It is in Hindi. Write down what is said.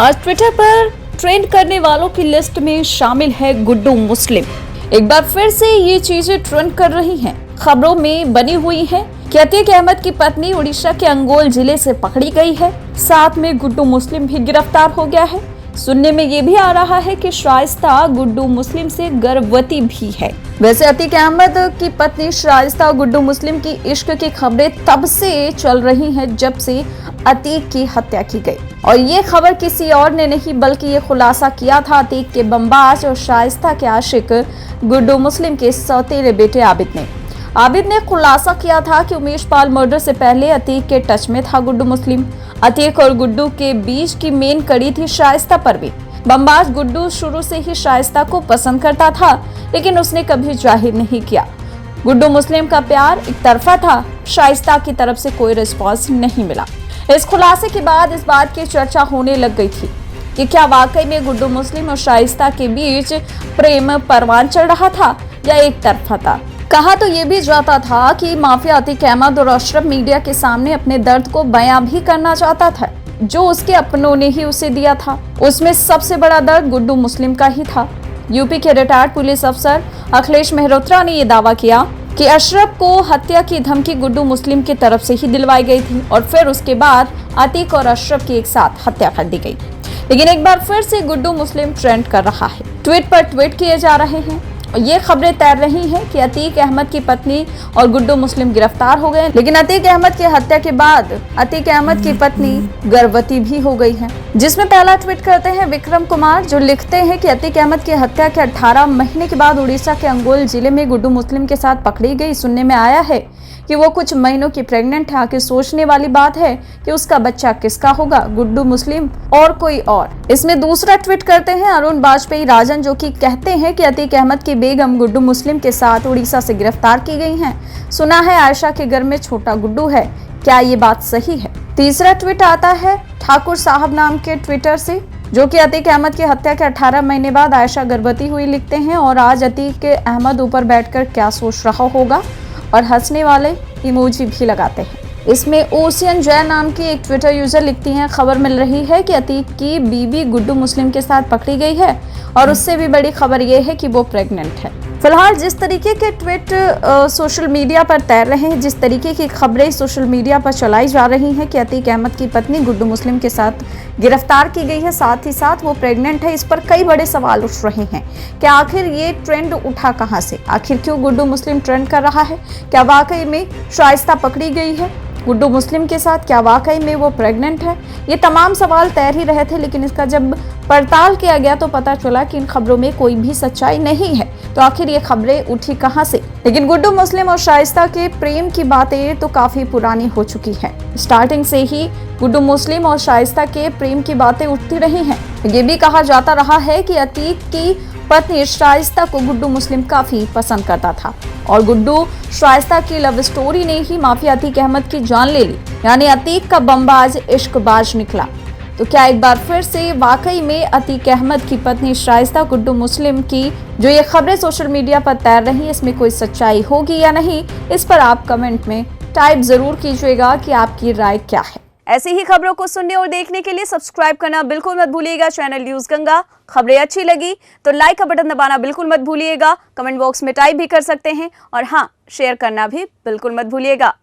आज ट्विटर पर ट्रेंड करने वालों की लिस्ट में शामिल है गुड्डू मुस्लिम। एक बार फिर से ये चीजें ट्रेंड कर रही हैं। खबरों में बनी हुई हैं कि अतीक अहमद की पत्नी उड़ीसा के अंगोल जिले से पकड़ी गई है, साथ में गुड्डू मुस्लिम भी गिरफ्तार हो गया है। सुनने में ये भी आ रहा है कि शाइस्ता गुड्डू मुस्लिम से गर्भवती भी है। वैसे अतीक अहमद की पत्नी शाइस्ता गुड्डू मुस्लिम की इश्क की खबरें तब से चल रही हैं जब से अतीक की हत्या की गई, और ये खबर किसी और ने नहीं बल्कि ये खुलासा किया था अतीक के बमबाज और शाइस्ता के आशिक गुड्डू मुस्लिम के सौतेले बेटे आबिद ने खुलासा किया था कि उमेश पाल मर्डर से पहले अतीक के टच में था गुड्डू मुस्लिम। अतीक और गुड्डू के बीच की मेन कड़ी थी शाइस्ता परवीन। बमबाज गुड्डू शुरू से ही शाइस्ता को पसंद करता था, लेकिन उसने कभी जाहिर नहीं किया। गुड्डू मुस्लिम का प्यार एक तरफा था, शाइस्ता की तरफ से कोई रिस्पॉन्स नहीं मिला। इस खुलासे के बाद इस बात की चर्चा होने लग गई थी कि क्या वाकई में गुड्डू मुस्लिम और शाइस्ता के बीच प्रेम परवान चढ़ रहा था या एक तरफा था। कहा तो ये भी जाता था कि माफिया अतीक अहमद और अशरफ मीडिया के सामने अपने दर्द को बयां भी करना चाहता था, जो उसके अपनों ने ही उसे दिया था। उसमें सबसे बड़ा दर्द गुड्डू मुस्लिम का ही था। यूपी के रिटायर्ड पुलिस अफसर अखिलेश मेहरोत्रा ने यह दावा किया कि अशरफ को हत्या की धमकी गुड्डू मुस्लिम की तरफ से ही दिलवाई गई थी और फिर उसके बाद अतीक और अशरफ की एक साथ हत्या कर दी गई। लेकिन एक बार फिर से गुड्डू मुस्लिम ट्रेंड कर रहा है। ट्वीट पर ट्वीट किए जा रहे हैं और ये खबरें तैर रही हैं कि अतीक अहमद की पत्नी और गुड्डू मुस्लिम गिरफ्तार हो गए, लेकिन अतीक अहमद की हत्या के बाद अतीक अहमद की पत्नी गर्भवती भी हो गई है। जिसमें पहला ट्वीट करते हैं विक्रम कुमार, जो लिखते हैं कि अतीक अहमद की हत्या के 18 महीने के बाद उड़ीसा के अंगोल जिले में गुड्डू मुस्लिम के साथ पकड़ी गई। सुनने में आया है कि वो कुछ महीनों की प्रेग्नेंट है। आखिर सोचने वाली बात है कि उसका बच्चा किसका होगा, गुड्डू मुस्लिम और कोई और। इसमें दूसरा ट्वीट करते हैं अरुण वाजपेयी राजन, जो कि कहते हैं कि अतीक अहमद की बेगम गुड्डू मुस्लिम के साथ उड़ीसा से गिरफ्तार की गई हैं। सुना है आयशा के घर में छोटा गुड्डू है, क्या ये बात सही है? तीसरा ट्वीट आता है ठाकुर साहब नाम के ट्विटर से, जो कि अतीक अहमद की हत्या के 18 महीने बाद आयशा गर्भवती हुई लिखते हैं और आज अतीक अहमद ऊपर बैठकर क्या सोच रहा होगा, और हंसने वाले इमोजी भी लगाते हैं। इसमें ओशियन जय नाम की एक ट्विटर यूजर लिखती हैं, खबर मिल रही है कि अतीक की बीवी गुड्डू मुस्लिम के साथ पकड़ी गई है और उससे भी बड़ी खबर यह है कि वो प्रेग्नेंट है। फिलहाल जिस तरीके के ट्वीट सोशल मीडिया पर तैर रहे हैं, जिस तरीके की खबरें सोशल मीडिया पर चलाई जा रही हैं कि अतीक अहमद की पत्नी गुड्डू मुस्लिम के साथ गिरफ्तार की गई है, साथ ही साथ वो प्रेग्नेंट है, इस पर कई बड़े सवाल उठ रहे हैं कि आखिर ये ट्रेंड उठा कहां से, आखिर क्यों गुड्डू मुस्लिम ट्रेंड कर रहा है, क्या वाकई में शाइस्ता पकड़ी गई है गुड्डू मुस्लिम के साथ, क्या वाकई में वो प्रेग्नेंट है? ये तमाम सवाल तैर ही रहे थे, लेकिन इसका जब पड़ताल किया गया तो पता चला कि इन खबरों में कोई भी सच्चाई नहीं है। तो आखिर ये खबरें उठी कहां से? लेकिन गुड्डू मुस्लिम और शाइस्ता के प्रेम की बातें तो काफी पुरानी हो चुकी हैं। स्टार्टिंग से ही गुड्डू मुस्लिम और शाइस्ता के प्रेम की बातें उठती रही हैं। ये भी कहा जाता रहा है कि अतीक की पत्नी शाइस्ता को गुड्डू मुस्लिम काफी पसंद करता था और गुड्डू शाइस्ता की लव स्टोरी ने ही माफिया अतीक अहमद की जान ले ली, यानी अतीक का बमबाज इश्कबाज निकला। तो क्या एक बार फिर से वाकई में अतीक अहमद की पत्नी शाइस्ता गुड्डू मुस्लिम की जो ये खबरें सोशल मीडिया पर तैर रही है, इसमें कोई सच्चाई होगी या नहीं, इस पर आप कमेंट में टाइप जरूर कीजिएगा कि आपकी राय क्या है। ऐसी ही खबरों को सुनने और देखने के लिए सब्सक्राइब करना बिल्कुल मत भूलिएगा चैनल न्यूज गंगा। खबरें अच्छी लगी तो लाइक का बटन दबाना बिल्कुल मत भूलिएगा, कमेंट बॉक्स में टाइप भी कर सकते हैं और हाँ, शेयर करना भी बिल्कुल मत भूलिएगा।